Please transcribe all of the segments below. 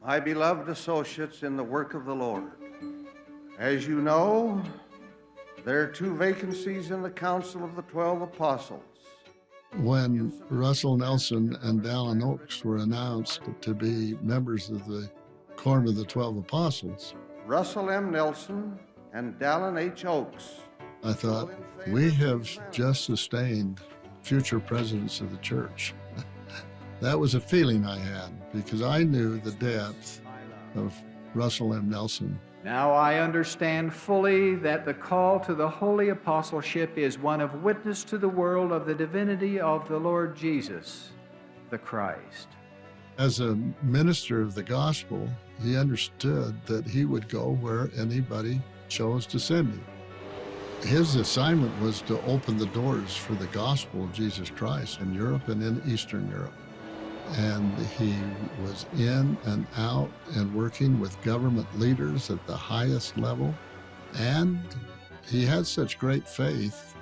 My beloved associates in the work of the Lord, as you know, there are 2 vacancies in the Council of the 12 Apostles. When Russell Nelson and Dallin Oaks were announced to be members of the Quorum of the 12 Apostles, Russell M. Nelson and Dallin H. Oaks, I thought, we have just sustained future presidents of the church. That was a feeling I had because I knew the depth of Russell M. Nelson. Now I understand fully that the call to the holy apostleship is one of witness to the world of the divinity of the Lord Jesus, the Christ. As a minister of the gospel, he understood that he would go where anybody chose to send him. His assignment was to open the doors for the gospel of Jesus Christ in Europe and in Eastern Europe. And he was in and out and working with government leaders at the highest level. And he had such great faith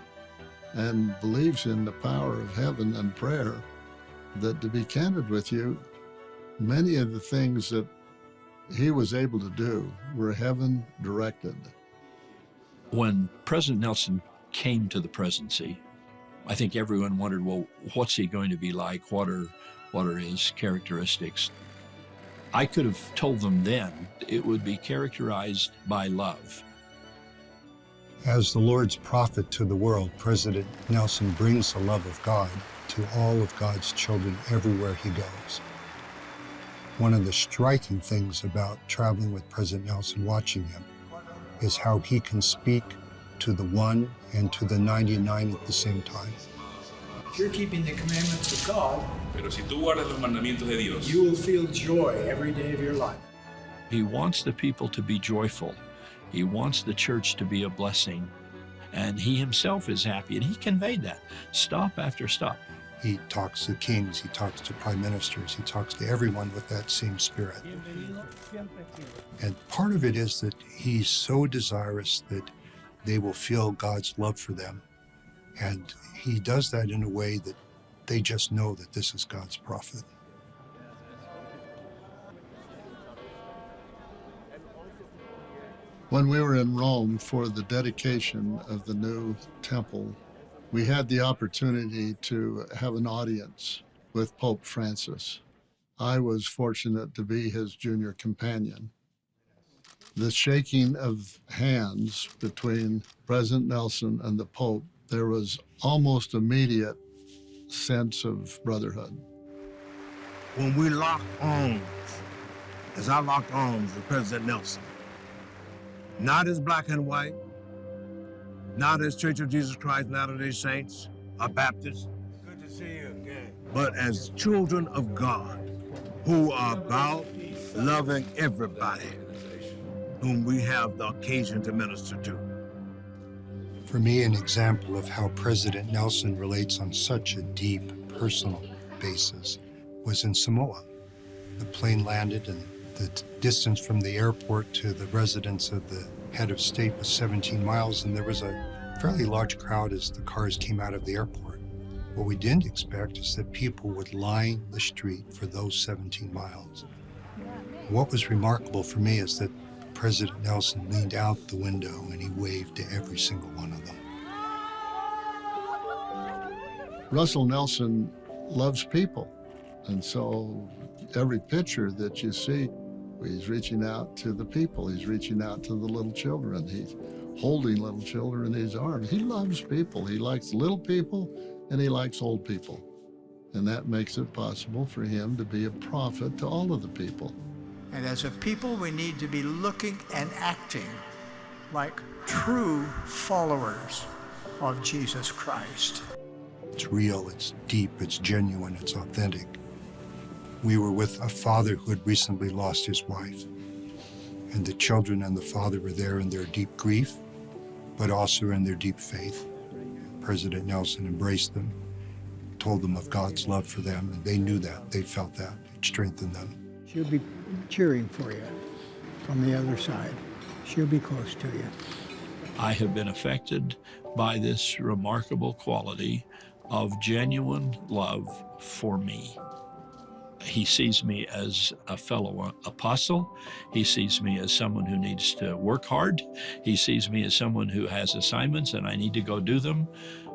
and believes in the power of heaven and prayer that, to be candid with you, many of the things that he was able to do were heaven directed. When President Nelson came to the presidency, I think everyone wondered, well, what's he going to be like? What are his characteristics? I could have told them then it would be characterized by love. As the Lord's prophet to the world, President Nelson brings the love of God to all of God's children everywhere he goes. One of the striking things about traveling with President Nelson, watching him, is how he can speak to the one and to the 99 at the same time. If you're keeping the commandments of God, Pero si tú guardas los mandamientos de Dios, you will feel joy every day of your life. He wants the people to be joyful. He wants the church to be a blessing. And he himself is happy, and he conveyed that stop after stop. He talks to kings, he talks to prime ministers, he talks to everyone with that same spirit. And part of it is that he's so desirous that they will feel God's love for them. And he does that in a way that they just know that this is God's prophet. When we were in Rome for the dedication of the new temple, we had the opportunity to have an audience with Pope Francis. I was fortunate to be his junior companion. The shaking of hands between President Nelson and the Pope, there was almost immediate sense of brotherhood. When we locked arms, as I locked arms with President Nelson, not as black and white, not as Church of Jesus Christ Latter-day Saints, or Baptists, good to see you again, but as children of God who are about loving everybody whom we have the occasion to minister to. For me, an example of how President Nelson relates on such a deep, personal basis was in Samoa. The plane landed, and the distance from the airport to the residence of the head of state was 17 miles, and there was a fairly large crowd as the cars came out of the airport. What we didn't expect is that people would line the street for those 17 miles. What was remarkable for me is that President Nelson leaned out the window and he waved to every single one of them. Russell Nelson loves people, and so every picture that you see, he's reaching out to the people. He's reaching out to the little children. He's holding little children in his arms. He loves people. He likes little people, and he likes old people. And that makes it possible for him to be a prophet to all of the people. And as a people, we need to be looking and acting like true followers of Jesus Christ. It's real, it's deep, it's genuine, it's authentic. We were with a father who had recently lost his wife, and the children and the father were there in their deep grief, but also in their deep faith. President Nelson embraced them, told them of God's love for them, and they knew that, they felt that, it strengthened them. She'll be cheering for you from the other side. She'll be close to you. I have been affected by this remarkable quality of genuine love for me. He sees me as a fellow apostle. He sees me as someone who needs to work hard. He sees me as someone who has assignments and I need to go do them.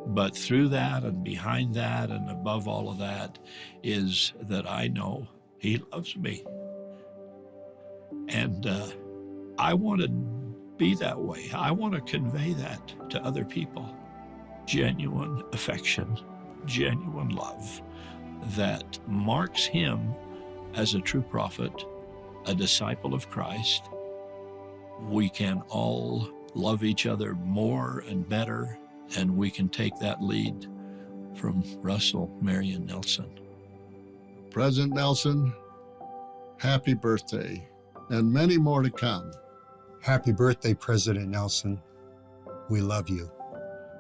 But through that and behind that and above all of that is that I know he loves me. And I want to be that way. I want to convey that to other people. Genuine affection, genuine love that marks him as a true prophet, a disciple of Christ. We can all love each other more and better, and we can take that lead from Russell Marion Nelson. President Nelson, happy birthday, and many more to come. Happy birthday, President Nelson. We love you.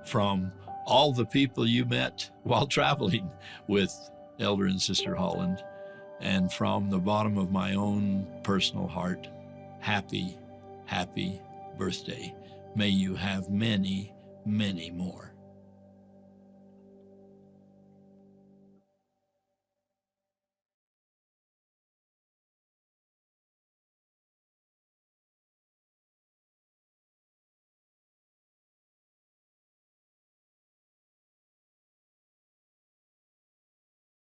From all the people you met while traveling with Elder and Sister Holland, and from the bottom of my own personal heart, happy, happy birthday. May you have many, many more.